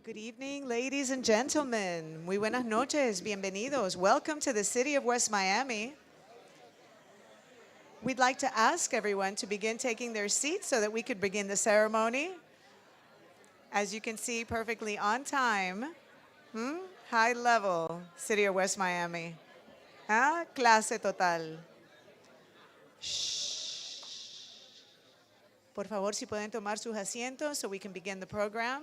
Good evening, ladies and gentlemen. Muy buenas noches. Bienvenidos. Welcome to the city of West Miami. We'd like to ask everyone to begin taking their seats so that we could begin the ceremony. As you can see, perfectly on time. High level, city of West Miami. Clase total. Shh. Por favor, si pueden tomar sus asientos so we can begin the program.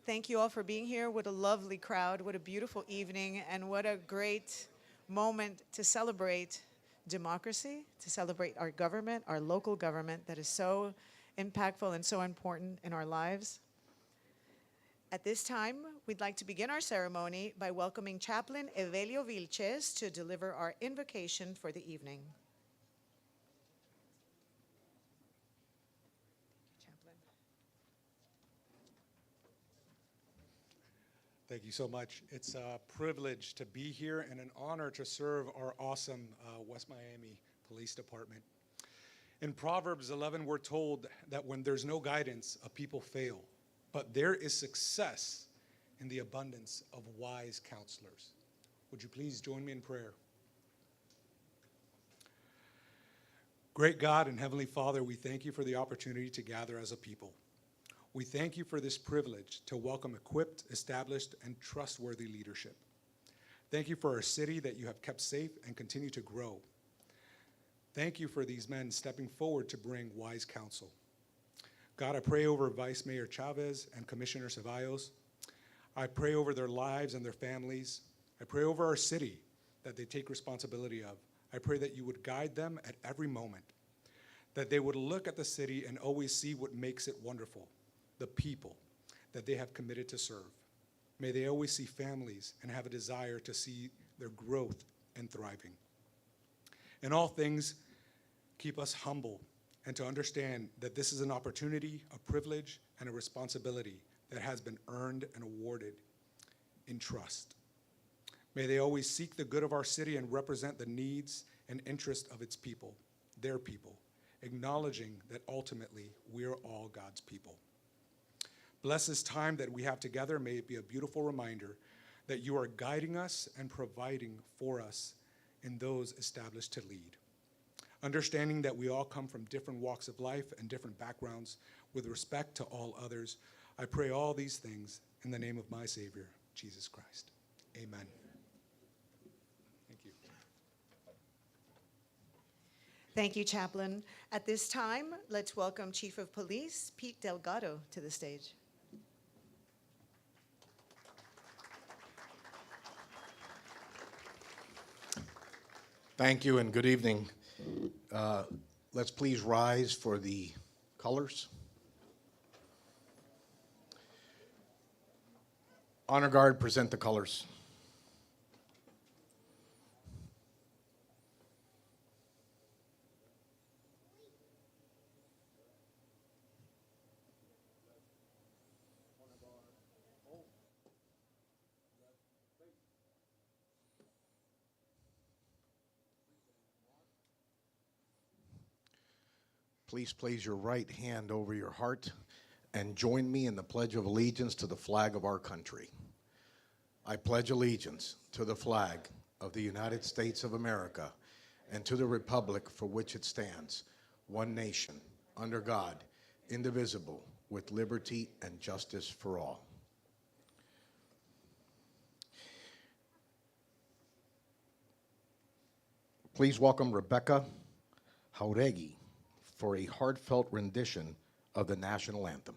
Thank you all for being here. What a lovely crowd, what a beautiful evening, and what a great moment to celebrate democracy, to celebrate our government, our local government that is so impactful and so important in our lives. At this time, we'd like to begin our ceremony by welcoming Chaplain Evelio Vilches to deliver our invocation for the evening. Thank you so much. It's a privilege to be here and an honor to serve our awesome West Miami Police Department. In Proverbs 11, we're told that when there's no guidance, a people fail, but there is success in the abundance of wise counselors. Would you please join me in prayer? Great God and Heavenly Father, we thank you for the opportunity to gather as a people. We thank you for this privilege to welcome equipped, established, and trustworthy leadership. Thank you for our city that you have kept safe and continue to grow. Thank you for these men stepping forward to bring wise counsel. God, I pray over Vice Mayor Chavez and Commissioner Ceballos. I pray over their lives and their families. I pray over our city that they take responsibility of. I pray that you would guide them at every moment, that they would look at the city and always see what makes it wonderful, the people that they have committed to serve. May they always see families and have a desire to see their growth and thriving. In all things, keep us humble and to understand that this is an opportunity, a privilege, and a responsibility that has been earned and awarded in trust. May they always seek the good of our city and represent the needs and interests of its people, their people, acknowledging that ultimately we are all God's people. Bless this time that we have together. May it be a beautiful reminder that you are guiding us and providing for us in those established to lead. Understanding that we all come from different walks of life and different backgrounds with respect to all others, I pray all these things in the name of my Savior, Jesus Christ. Amen. Thank you. Thank you, Chaplain. At this time, let's welcome Chief of Police Pete Delgado to the stage. Thank you and good evening. Let's please rise for the colors. Honor Guard, present the colors. Please place your right hand over your heart and join me in the Pledge of Allegiance to the flag of our country. I pledge allegiance to the flag of the United States of America and to the republic for which it stands, one nation, under God, indivisible, with liberty and justice for all. Please welcome Rebecca Jauregui for a heartfelt rendition of the national anthem.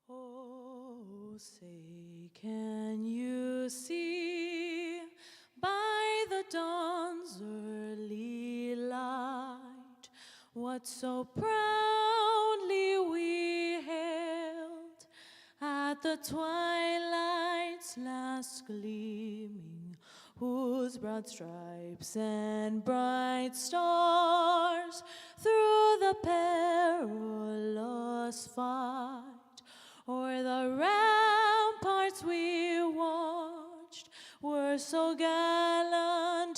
Oh, say, can you see by the dawn's early light what so proudly we hailed at the twilight's last gleaming, whose broad stripes and bright stars through the perilous fight o'er the ramparts we watched were so gallantly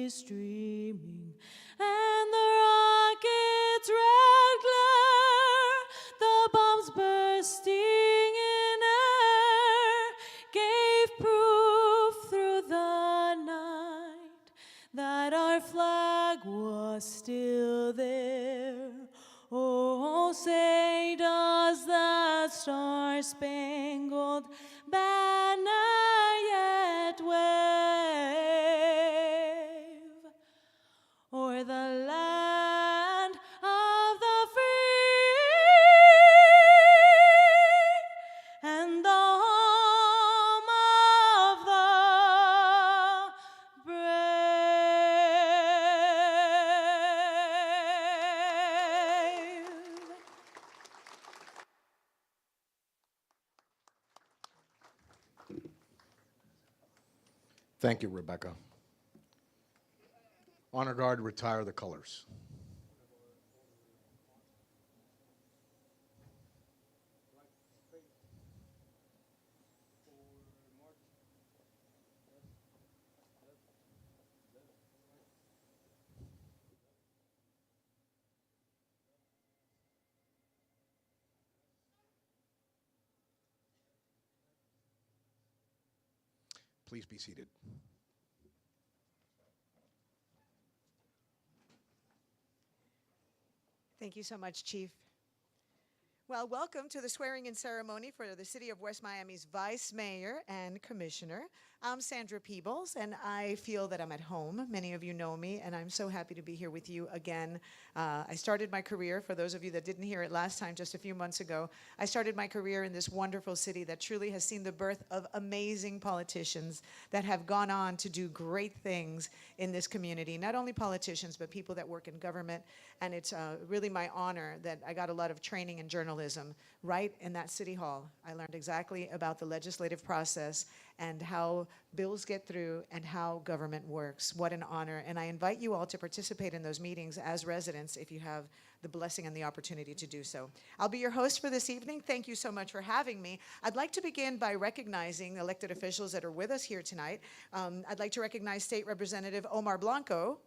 streaming, and the rocket's red glare, the bombs bursting in air, gave proof through the night that our flag was still there. Oh, say does that star-spangled banner yet wave o'er the land of the free and the home of the brave. Thank you, Rebecca. Honor Guard, retire the colors. Please be seated. Thank you so much, Chief. Well, welcome to the swearing-in ceremony for the City of West Miami's Vice Mayor and Commissioner. I'm Sandra Peebles, and I feel that I'm at home. Many of you know me, and I'm so happy to be here with you again. I started my career, for those of you that didn't hear it last time, just a few months ago, I started my career in this wonderful city that truly has seen the birth of amazing politicians that have gone on to do great things in this community. Not only politicians, but people that work in government, and it's really my honor that I got a lot of training in journalism right in that city hall. I learned exactly about the legislative process and how bills get through and how government works. What an honor. And I invite you all to participate in those meetings as residents if you have the blessing and the opportunity to do so. I'll be your host for this evening. Thank you so much for having me. I'd like to begin by recognizing elected officials that are with us here tonight. I'd like to recognize State Representative Omar Blanco,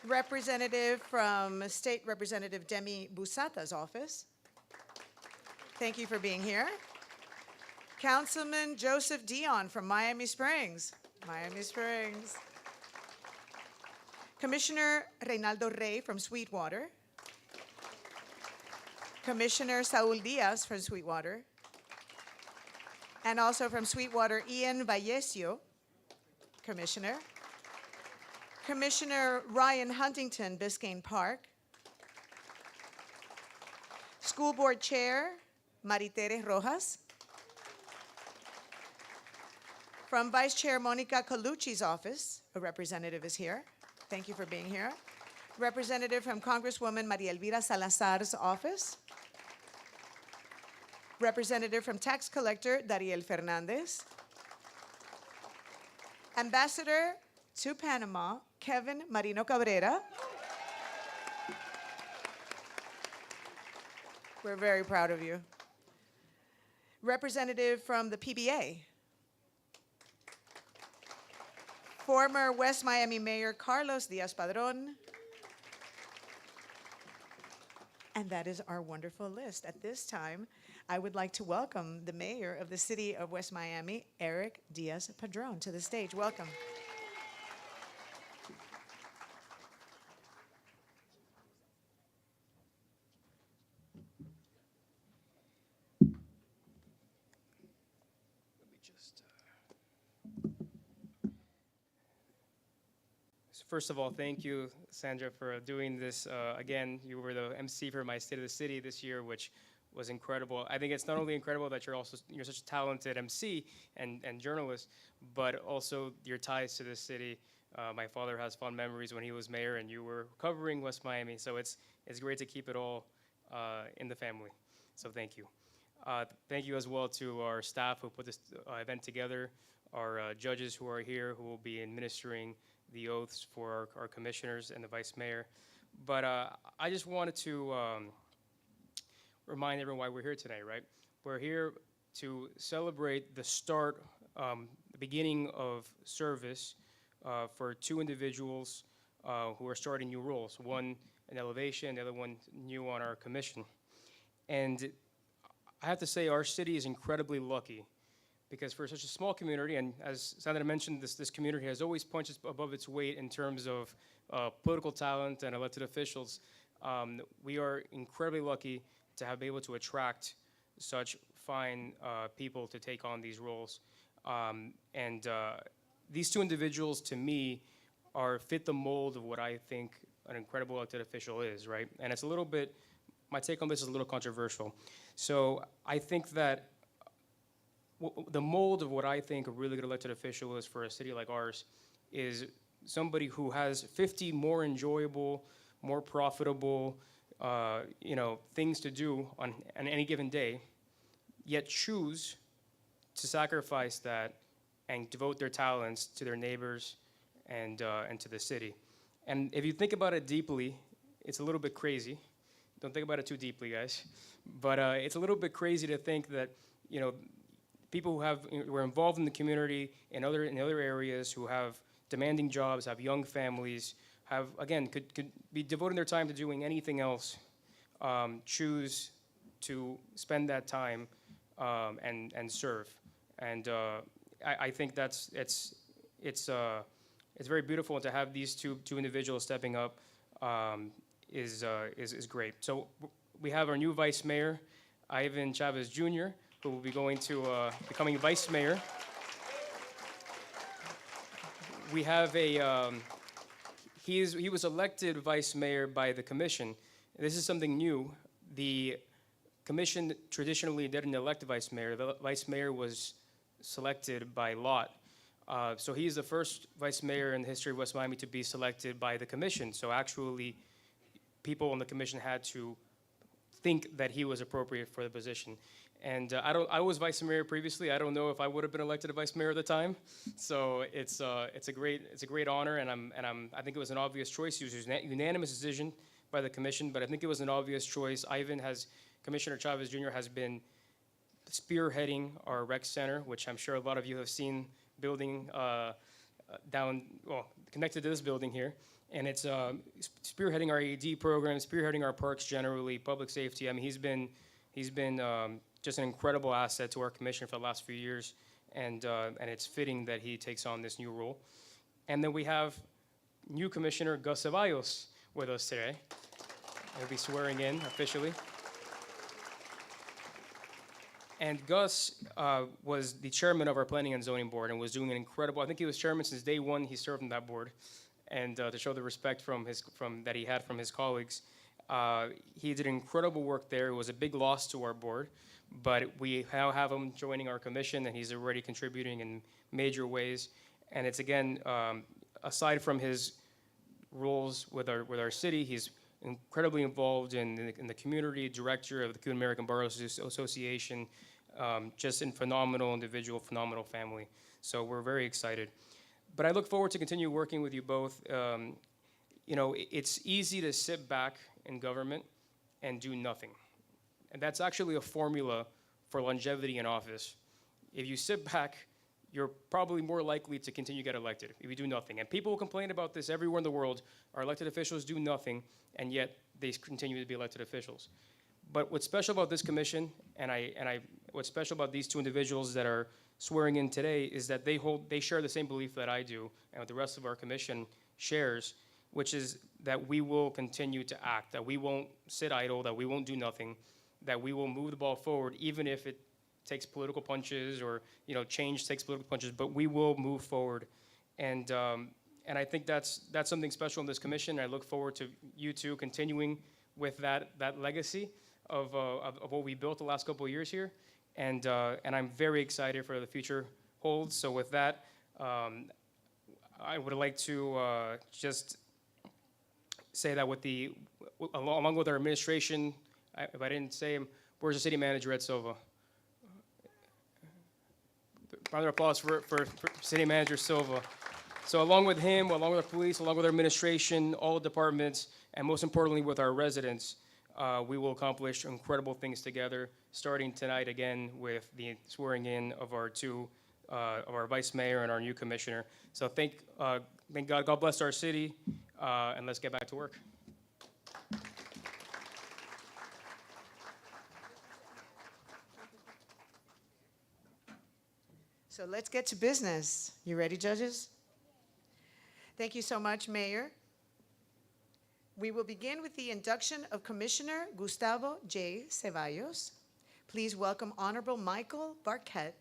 representative from State Representative Demi Busata's office. Thank you for being here. Councilman Joseph Dion from Miami Springs. Miami Springs. Commissioner Reynaldo Rey from Sweetwater. Commissioner Saul Diaz from Sweetwater. And also from Sweetwater, Ian Vallesio, Commissioner. Commissioner Ryan Huntington, Biscayne Park. School Board Chair, Maritere Rojas. From Vice Chair Monica Colucci's office, a representative is here. Thank you for being here. Representative from Congresswoman Maria Elvira Salazar's office. Representative from Tax Collector Dariel Fernandez. Ambassador to Panama, Kevin Marino Cabrera. We're very proud of you. Representative from the PBA. Former West Miami Mayor Carlos Diaz-Padrón. And that is our wonderful list. At this time, I would like to welcome the mayor of the city of West Miami, Eric Diaz-Padrón, to the stage. Welcome. First of all, thank you, Sandra, for doing this. Again, you were the MC for my State of the City this year, which was incredible. I think it's not only incredible that you're such a talented MC and journalist, but also your ties to the city. My father has fond memories when he was mayor and you were covering West Miami, so it's great to keep it all in the family. So thank you. Thank you as well to our staff who put this event together, our judges who are here who will be administering the oaths for our commissioners and the vice mayor. But I just wanted to remind everyone why we're here today, right? We're here to celebrate the start, the beginning of service for two individuals who are starting new roles. One in elevation, the other one new on our commission. And I have to say, our city is incredibly lucky because for such a small community, and as Sandra mentioned, this community has always punched above its weight in terms of political talent and elected officials. We are incredibly lucky to have been able to attract such fine people to take on these roles. These two individuals, to me, fit the mold of what I think an incredible elected official is, right? And it's a little bit, my take on this is a little controversial. So I think that the mold of what I think a really good elected official is for a city like ours is somebody who has 50 more enjoyable, more profitable, things to do on any given day, yet choose to sacrifice that and devote their talents to their neighbors and to the city. And if you think about it deeply, it's a little bit crazy. Don't think about it too deeply, guys. But it's a little bit crazy to think that, people who are involved in the community in other areas, who have demanding jobs, have young families, could be devoting their time to doing anything else, choose to spend that time and serve. And I think it's very beautiful, and to have these two individuals stepping up is great. So we have our new vice mayor, Ivan Chavez Jr., who will be going to becoming vice mayor. We have he was elected vice mayor by the commission. This is something new. The commission traditionally didn't elect a vice mayor. The vice mayor was selected by lot. So he's the first vice mayor in the history of West Miami to be selected by the commission. So actually, people on the commission had to think that he was appropriate for the position. And I was vice mayor previously. I don't know if I would have been elected a vice mayor at the time. So it's a great honor, and I think it was an obvious choice. It was a unanimous decision by the commission, but I think it was an obvious choice. Commissioner Chavez Jr. has been spearheading our rec center, which I'm sure a lot of you have seen building connected to this building here. And it's spearheading our AED program, spearheading our parks generally, public safety. I mean, he's been just an incredible asset to our commission for the last few years, and it's fitting that he takes on this new role. And then we have new Commissioner Gus Ceballos with us today. He'll be swearing in officially. And Gus was the chairman of our Planning and Zoning Board and was doing an incredible, I think he was chairman since day one he served on that board. And to show the respect that he had from his colleagues. He did incredible work there. It was a big loss to our board, but we now have him joining our commission, and he's already contributing in major ways. And it's, again, aside from his roles with our city, he's incredibly involved in the community, director of the Cuban American Bar Association, just a phenomenal individual, phenomenal family. So we're very excited. But I look forward to continue working with you both. It's easy to sit back in government and do nothing. And that's actually a formula for longevity in office. If you sit back, you're probably more likely to continue to get elected if you do nothing. And people complain about this everywhere in the world. Our elected officials do nothing, and yet they continue to be elected officials. But what's special about this commission, what's special about these two individuals that are swearing in today, is that they share the same belief that I do, and what the rest of our commission shares, which is that we will continue to act, that we won't sit idle, that we won't do nothing, that we will move the ball forward, even if it takes political punches or change takes political punches, but we will move forward. And I think that's something special in this commission. I look forward to you two continuing with that legacy of what we built the last couple of years here. And I'm very excited for the future holds. So with that, I would like to just say that along with our administration, if I didn't say him, where's the city manager, Ed Silva? Round of applause for City Manager Silva. So along with him, along with the police, along with our administration, all the departments, and most importantly with our residents, we will accomplish incredible things together, starting tonight again with the swearing in of our vice mayor and our new commissioner. So thank God, God bless our city, and let's get back to work. So let's get to business. You ready, judges? Thank you so much, Mayor. We will begin with the induction of Commissioner Gustavo J. Ceballos. Please welcome Honorable Michael Barquette,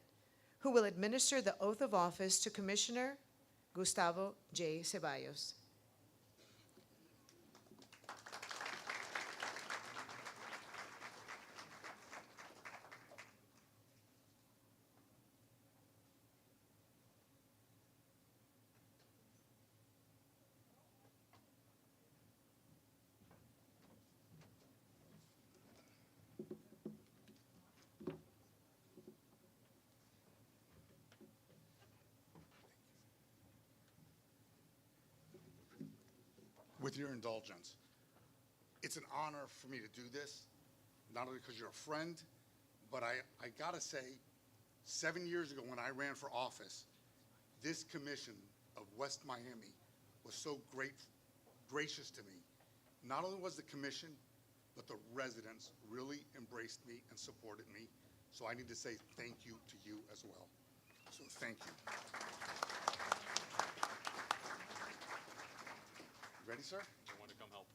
who will administer the oath of office to Commissioner Gustavo J. Ceballos. With your indulgence, it's an honor for me to do this, not only because you're a friend, but I gotta say, 7 years ago when I ran for office, this commission of West Miami was so gracious to me. Not only was the commission, but the residents really embraced me and supported me. So I need to say thank you to you as well. So thank you. Ready, sir? I want to come help.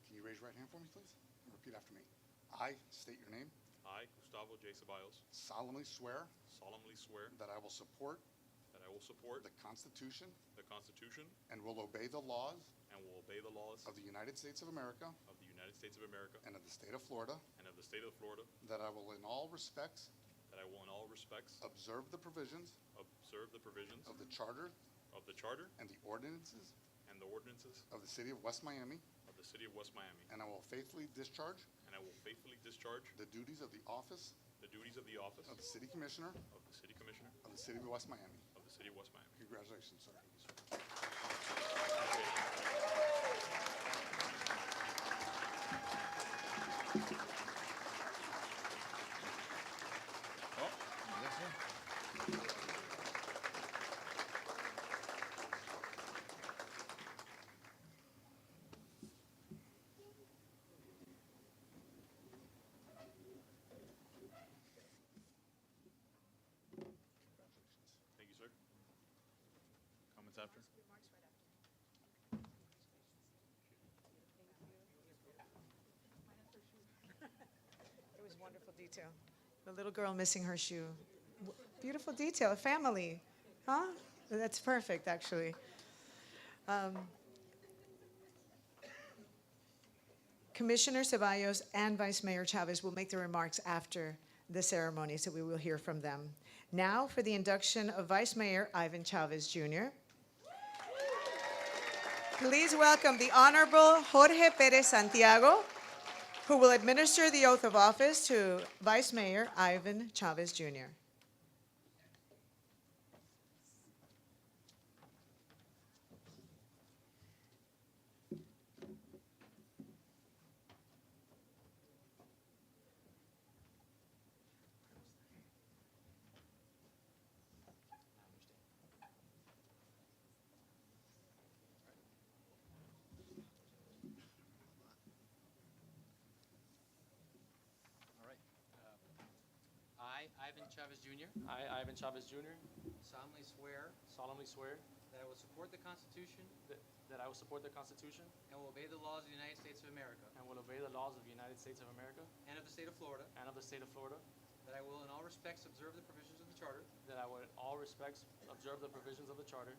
Can you raise your right hand for me, please? And repeat after me. I state your name. I, Gustavo J. Ceballos, Solemnly swear solemnly swear that I will support that I will support the Constitution the Constitution and will obey the laws and will obey the laws of the United States of America of the United States of America and of the state of Florida, and of the state of Florida, that I will in all respects that I will in all respects observe the provisions observe the provisions of the Charter of the Charter and the ordinances and the ordinances of the city of West Miami, of the city of West Miami, and I will faithfully discharge and I will faithfully discharge the duties of the office the duties of the office of the City Commissioner of the City Commissioner of the city of West Miami. of the city of West Miami. Congratulations, sir. Thank you, sir. Comments after? It was wonderful detail. The little girl missing her shoe. Beautiful detail, family, huh? That's perfect, actually. Commissioner Ceballos and Vice Mayor Chavez will make the remarks after the ceremony, so we will hear from them. Now for the induction of Vice Mayor Ivan Chavez Jr. Please welcome the Honorable Jorge Perez Santiago, who will administer the oath of office to Vice Mayor Ivan Chavez Jr. All right. I, Ivan Chavez Jr., I, Ivan Chavez Jr., solemnly swear solemnly swear that I will support the Constitution that I will support the Constitution and will obey the laws of the United States of America and will obey the laws of the United States of America and of the state of Florida, and of the state of Florida, that I will in all respects observe the provisions of the Charter that I will in all respects observe the provisions of the Charter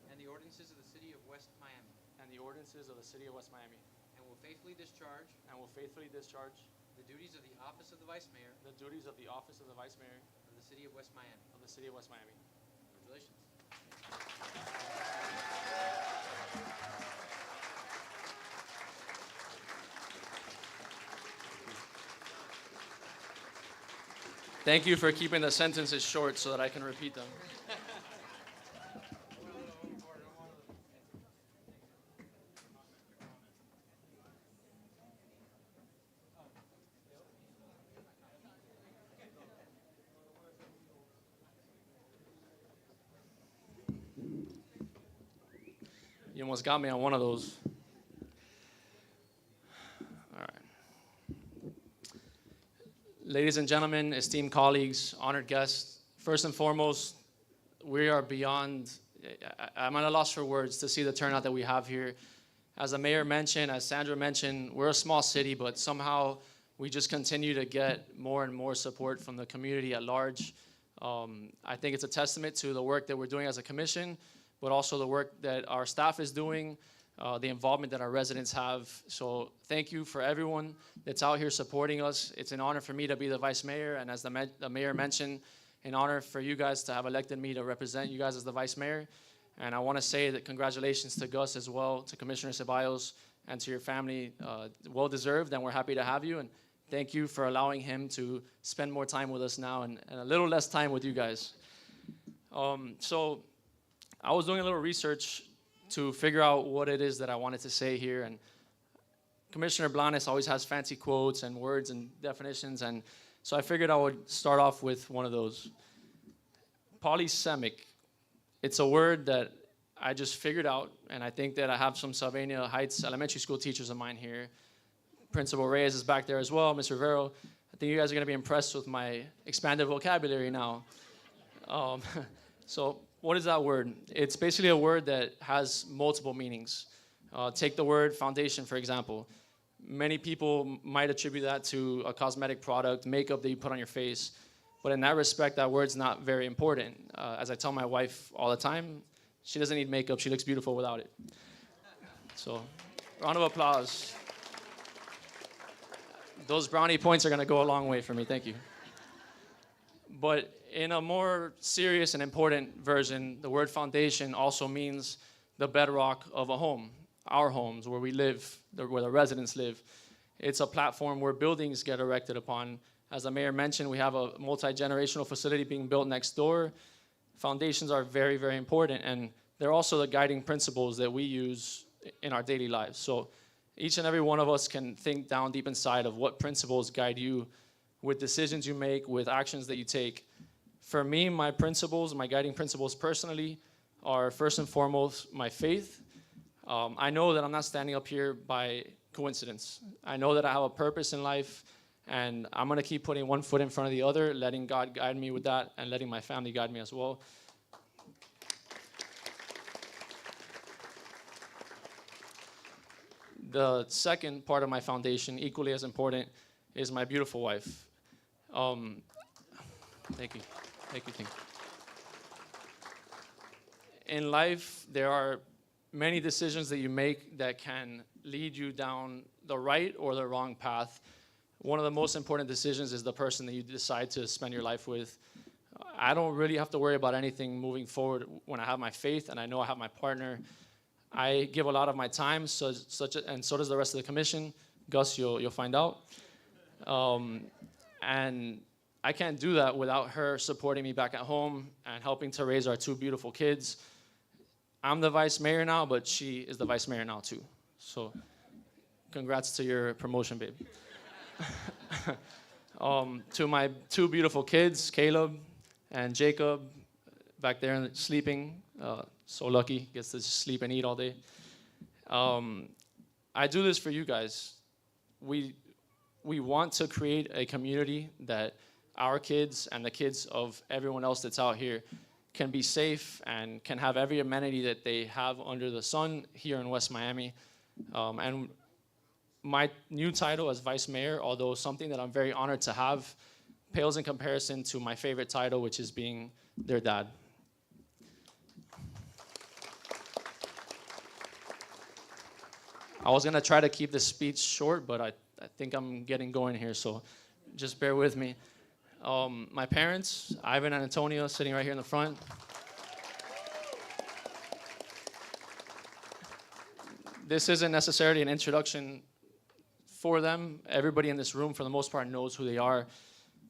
and the ordinances of the city of West Miami, and the ordinances of the city of West Miami, and will faithfully discharge and will faithfully discharge the duties of the office of the Vice Mayor the duties of the office of the Vice Mayor of the city of West Miami. of the city of West Miami. Congratulations. Thank you for keeping the sentences short so that I can repeat them. You almost got me on one of those. All right. Ladies and gentlemen, esteemed colleagues, honored guests, first and foremost, we are beyond, I'm at a loss for words to see the turnout that we have here. As the mayor mentioned, as Sandra mentioned, we're a small city, but somehow we just continue to get more and more support from the community at large. I think it's a testament to the work that we're doing as a commission, but also the work that our staff is doing, the involvement that our residents have. So thank you for everyone that's out here supporting us. It's an honor for me to be the vice mayor, and as the mayor mentioned, an honor for you guys to have elected me to represent you guys as the vice mayor. And I want to say that congratulations to Gus as well, to Commissioner Ceballos, and to your family. Well-deserved, and we're happy to have you. And thank you for allowing him to spend more time with us now and a little less time with you guys. So I was doing a little research to figure out what it is that I wanted to say here. And Commissioner Blanes always has fancy quotes and words and definitions. And so I figured I would start off with one of those. Polysemic. It's a word that I just figured out, and I think that I have some Sylvania Heights elementary school teachers of mine here. Principal Reyes is back there as well, Ms. Rivero. I think you guys are gonna be impressed with my expanded vocabulary now. So what is that word? It's basically a word that has multiple meanings. Take the word foundation, for example. Many people might attribute that to a cosmetic product, makeup that you put on your face. But in that respect, that word's not very important. As I tell my wife all the time, she doesn't need makeup, she looks beautiful without it. So, round of applause. Those brownie points are gonna go a long way for me, thank you. But in a more serious and important version, the word foundation also means the bedrock of a home, our homes, where we live, where the residents live. It's a platform where buildings get erected upon. As the mayor mentioned, we have a multi-generational facility being built next door. Foundations are very, very important, and they're also the guiding principles that we use in our daily lives. So each and every one of us can think down deep inside of what principles guide you with decisions you make, with actions that you take. For me, my principles, my guiding principles personally are first and foremost my faith. I know that I'm not standing up here by coincidence. I know that I have a purpose in life, and I'm gonna keep putting one foot in front of the other, letting God guide me with that, and letting my family guide me as well. The second part of my foundation, equally as important, is my beautiful wife. Thank you. Thank you. In life, there are many decisions that you make that can lead you down the right or the wrong path. One of the most important decisions is the person that you decide to spend your life with. I don't really have to worry about anything moving forward when I have my faith and I know I have my partner. I give a lot of my time, and so does the rest of the commission. Gus, you'll find out. And I can't do that without her supporting me back at home and helping to raise our two beautiful kids. I'm the vice mayor now, but she is the vice mayor now too. So congrats to your promotion, babe. To my two beautiful kids, Caleb and Jacob, back there sleeping. So lucky, gets to sleep and eat all day. I do this for you guys. We want to create a community that our kids and the kids of everyone else that's out here can be safe and can have every amenity that they have under the sun here in West Miami. And my new title as vice mayor, although something that I'm very honored to have, pales in comparison to my favorite title, which is being their dad. I was gonna try to keep this speech short, but I think I'm getting going here, so just bear with me. My parents, Ivan and Antonio, sitting right here in the front. This isn't necessarily an introduction for them. Everybody in this room, for the most part, knows who they are.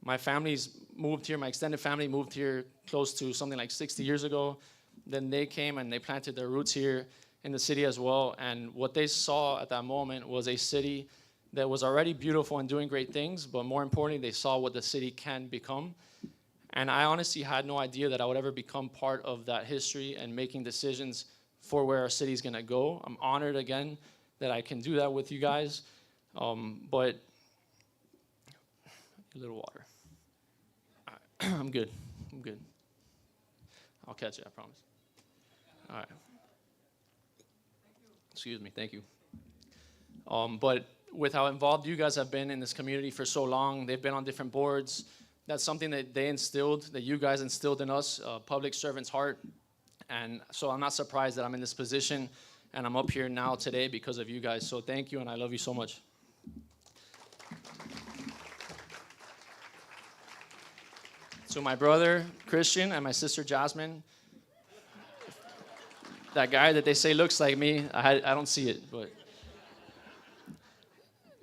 My family's moved here, my extended family moved here close to something like 60 years ago. Then they came and they planted their roots here in the city as well. And what they saw at that moment was a city that was already beautiful and doing great things, but more importantly, they saw what the city can become. And I honestly had no idea that I would ever become part of that history and making decisions for where our city is going to go. I'm honored again that I can do that with you guys. But a little water. All right. I'm good. I'll catch it, I promise. All right. Excuse me. Thank you. But with how involved you guys have been in this community for so long, they've been on different boards. That's something that they instilled, that you guys instilled in us, a public servant's heart. And so I'm not surprised that I'm in this position and I'm up here now today because of you guys. So thank you, and I love you so much. To my brother, Christian, and my sister, Jasmine, that guy that they say looks like me, I don't see it, but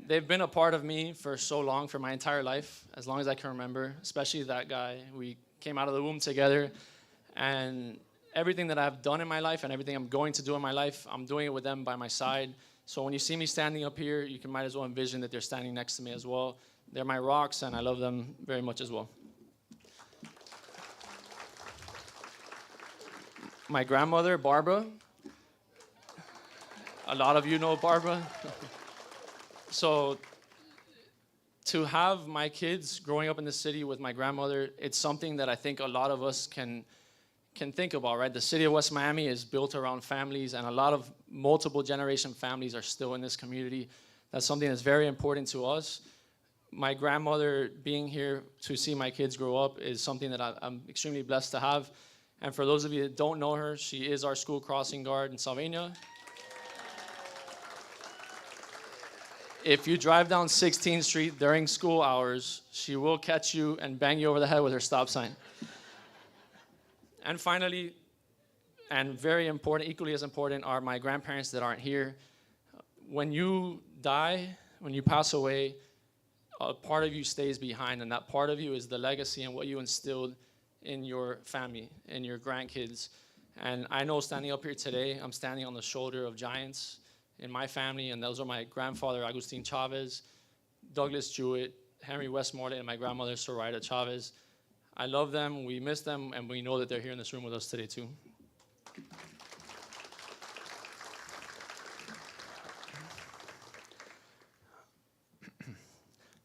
they've been a part of me for so long, for my entire life, as long as I can remember, especially that guy. We came out of the womb together, and everything that I've done in my life and everything I'm going to do in my life, I'm doing it with them by my side. So when you see me standing up here, you might as well envision that they're standing next to me as well. They're my rocks, and I love them very much as well. My grandmother, Barbara. A lot of you know Barbara. So to have my kids growing up in the city with my grandmother, it's something that I think a lot of us can think about, right? The city of West Miami is built around families, and a lot of multiple generation families are still in this community. That's something that's very important to us. My grandmother being here to see my kids grow up is something that I'm extremely blessed to have. And for those of you that don't know her, she is our school crossing guard in Salvania. If you drive down 16th Street during school hours, she will catch you and bang you over the head with her stop sign. And finally, and very important, equally as important, are my grandparents that aren't here. When you die, when you pass away, a part of you stays behind, and that part of you is the legacy and what you instilled in your family, in your grandkids. And I know standing up here today, I'm standing on the shoulder of giants in my family, and those are my grandfather, Agustin Chavez, Douglas Jewett, Henry Westmoreland, and my grandmother, Soraya Chavez. I love them, we miss them, and we know that they're here in this room with us today too.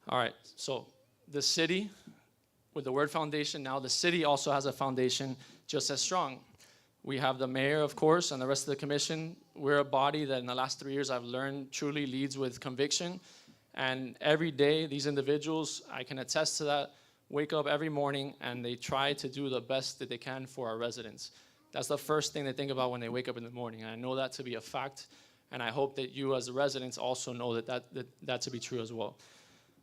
All right, so the city, with the word foundation, now the city also has a foundation just as strong. We have the mayor, of course, and the rest of the commission. We're a body that in the last 3 years I've learned truly leads with conviction. And every day, these individuals, I can attest to that, wake up every morning and they try to do the best that they can for our residents. That's the first thing they think about when they wake up in the morning. And I know that to be a fact, and I hope that you as the residents also know that to be true as well.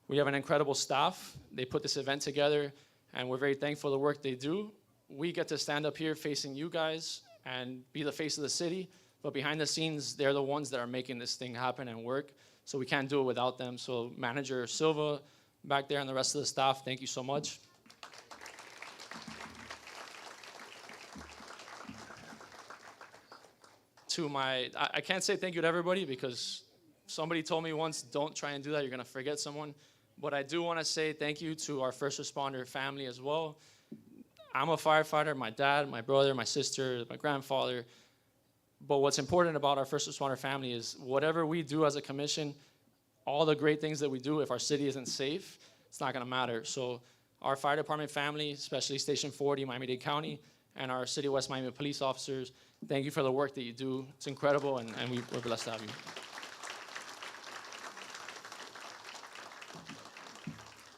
We have an incredible staff. They put this event together, and we're very thankful for the work they do. We get to stand up here facing you guys and be the face of the city, but behind the scenes, they're the ones that are making this thing happen and work, so we can't do it without them. So Manager Silva back there and the rest of the staff, thank you so much. I can't say thank you to everybody because somebody told me once, don't try and do that, you're gonna forget someone. But I do wanna say thank you to our first responder family as well. I'm a firefighter, my dad, my brother, my sister, my grandfather. But what's important about our first responder family is whatever we do as a commission, all the great things that we do, if our city isn't safe, it's not gonna matter. So our fire department family, especially Station 40, Miami-Dade County, and our City of West Miami police officers, thank you for the work that you do. It's incredible, and we're blessed to have you.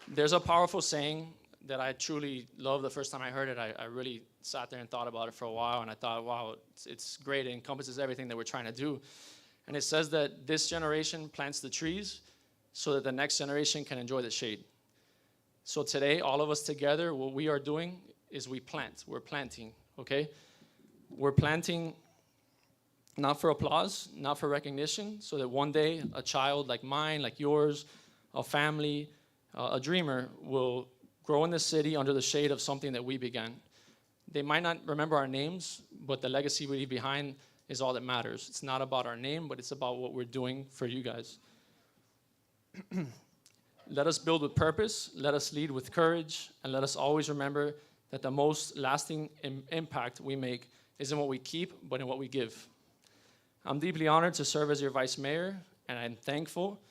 There's a powerful saying that I truly love. The first time I heard it, I really sat there and thought about it for a while, and I thought, wow, it's great. It encompasses everything that we're trying to do. And it says that this generation plants the trees so that the next generation can enjoy the shade. So today, all of us together, what we are doing is we plant. We're planting, okay? We're planting not for applause, not for recognition, so that one day a child like mine, like yours, a family, a dreamer will grow in the city under the shade of something that we began. They might not remember our names, but the legacy we leave behind is all that matters. It's not about our name, but it's about what we're doing for you guys. Let us build with purpose, let us lead with courage, and let us always remember that the most lasting impact we make isn't what we keep, but in what we give. I'm deeply honored to serve as your vice mayor, and I'm thankful.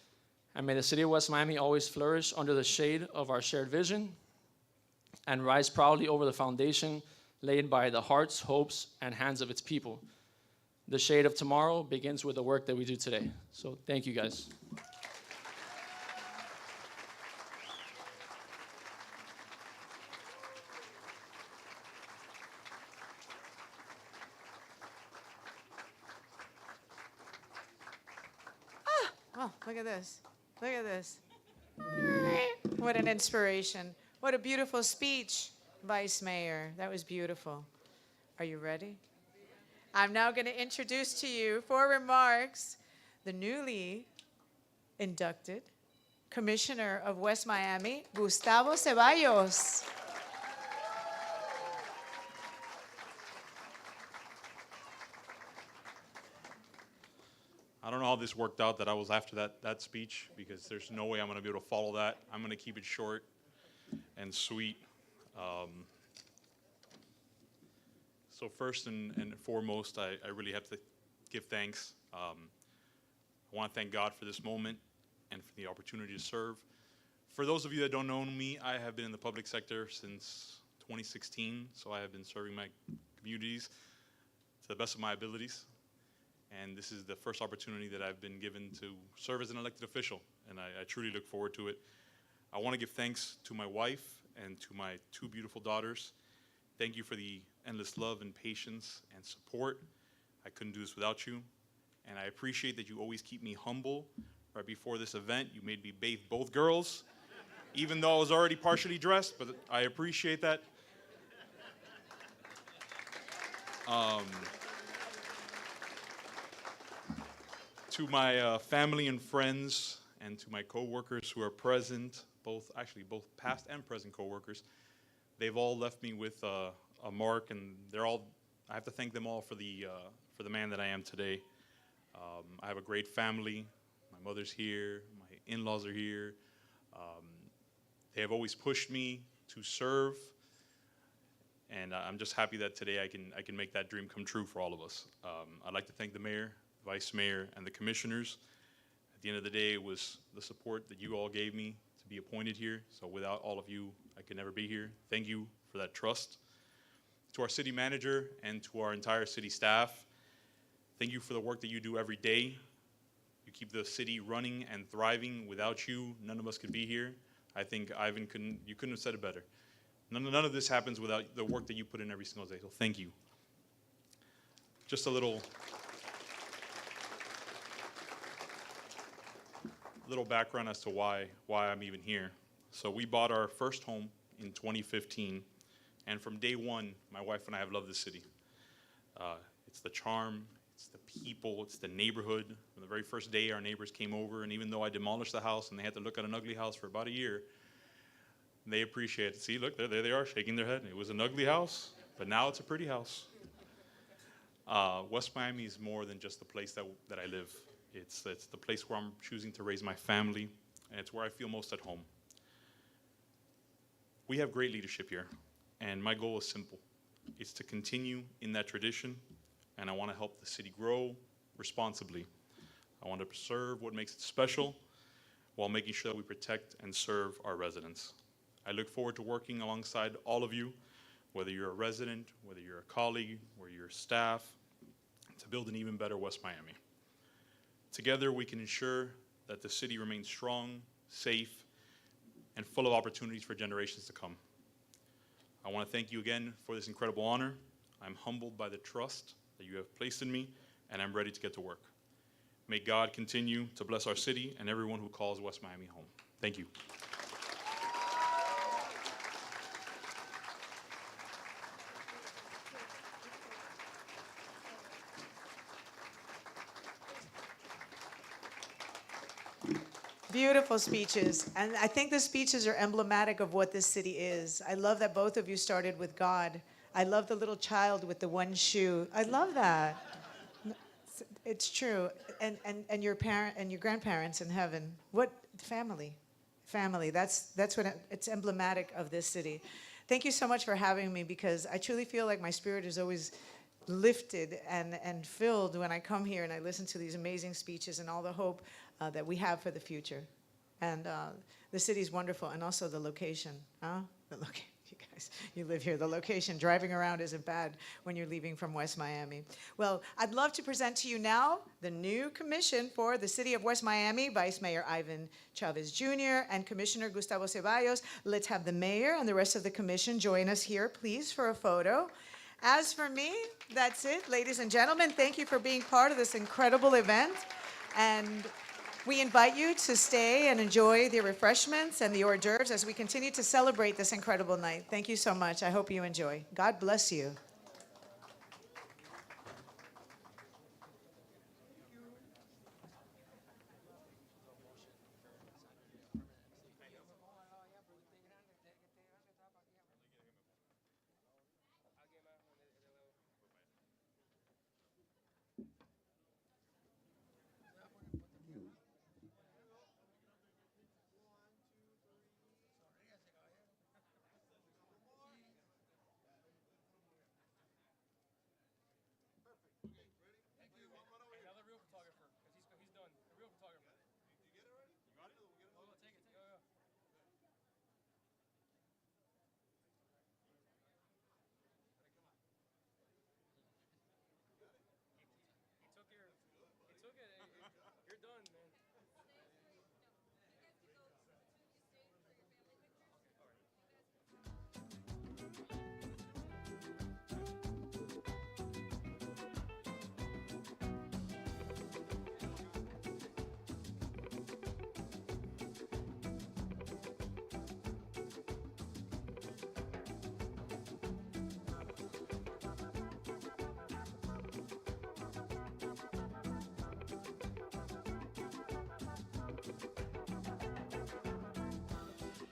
And may the city of West Miami always flourish under the shade of our shared vision and rise proudly over the foundation laid by the hearts, hopes, and hands of its people. The shade of tomorrow begins with the work that we do today. So thank you, guys. Oh, look at this. Look at this. What an inspiration. What a beautiful speech, Vice Mayor. That was beautiful. Are you ready? I'm now going to introduce to you, for remarks, the newly inducted Commissioner of West Miami, Gustavo Ceballos. I don't know how this worked out that I was after that speech, because there's no way I'm going to be able to follow that. I'm going to keep it short and sweet. So first and foremost, I really have to give thanks. I want to thank God for this moment and for the opportunity to serve. For those of you that don't know me, I have been in the public sector since 2016, so I have been serving my communities to the best of my abilities. And this is the first opportunity that I've been given to serve as an elected official, and I truly look forward to it. I want to give thanks to my wife and to my two beautiful daughters. Thank you for the endless love and patience and support. I couldn't do this without you, and I appreciate that you always keep me humble. Right before this event, you made me bathe both girls, even though I was already partially dressed, but I appreciate that. To my family and friends, and to my coworkers who are present, both past and present coworkers, they've all left me with a mark, and I have to thank them all for the man that I am today. I have a great family. My mother's here. My in-laws are here. They have always pushed me to serve, and I'm just happy that today I can make that dream come true for all of us. I'd like to thank the mayor, vice mayor, and the commissioners. At the end of the day, it was the support that you all gave me to be appointed here. So without all of you, I could never be here. Thank you for that trust. To our city manager and to our entire city staff, thank you for the work that you do every day. You keep the city running and thriving. Without you, none of us could be here. I think Ivan couldn't have said it better. None of this happens without the work that you put in every single day. So thank you. Just a little background as to why I'm even here. So we bought our first home in 2015, and from day one, my wife and I have loved this city. It's the charm, it's the people, it's the neighborhood. From the very first day, our neighbors came over, and even though I demolished the house and they had to look at an ugly house for about a year, they appreciate it. See, look, there they are, shaking their head. It was an ugly house, but now it's a pretty house. West Miami is more than just the place that I live. It's the place where I'm choosing to raise my family, and it's where I feel most at home. We have great leadership here, and my goal is simple. It's to continue in that tradition, and I want to help the city grow responsibly. I want to preserve what makes it special while making sure that we protect and serve our residents. I look forward to working alongside all of you, whether you're a resident, whether you're a colleague, whether you're staff, to build an even better West Miami. Together, we can ensure that the city remains strong, safe, and full of opportunities for generations to come. I want to thank you again for this incredible honor. I'm humbled by the trust that you have placed in me, and I'm ready to get to work. May God continue to bless our city and everyone who calls West Miami home. Thank you. Beautiful speeches. And I think the speeches are emblematic of what this city is. I love that both of you started with God. I love the little child with the one shoe. I love that. It's true. And your parent and your grandparents in heaven. What family? Family. That's what it's emblematic of this city. Thank you so much for having me, because I truly feel like my spirit is always lifted and filled when I come here and I listen to these amazing speeches and all the hope that we have for the future. And the city's wonderful, and also the location. The location. You guys, you live here. The location, driving around isn't bad when you're leaving from West Miami. Well, I'd love to present to you now the new commission for the City of West Miami, Vice Mayor Ivan Chavez Jr. and Commissioner Gustavo Ceballos. Let's have the mayor and the rest of the commission join us here, please, for a photo. As for me, that's it. Ladies and gentlemen, thank you for being part of this incredible event. And we invite you to stay and enjoy the refreshments and the hors d'oeuvres as we continue to celebrate this incredible night. Thank you so much. I hope you enjoy. God bless you.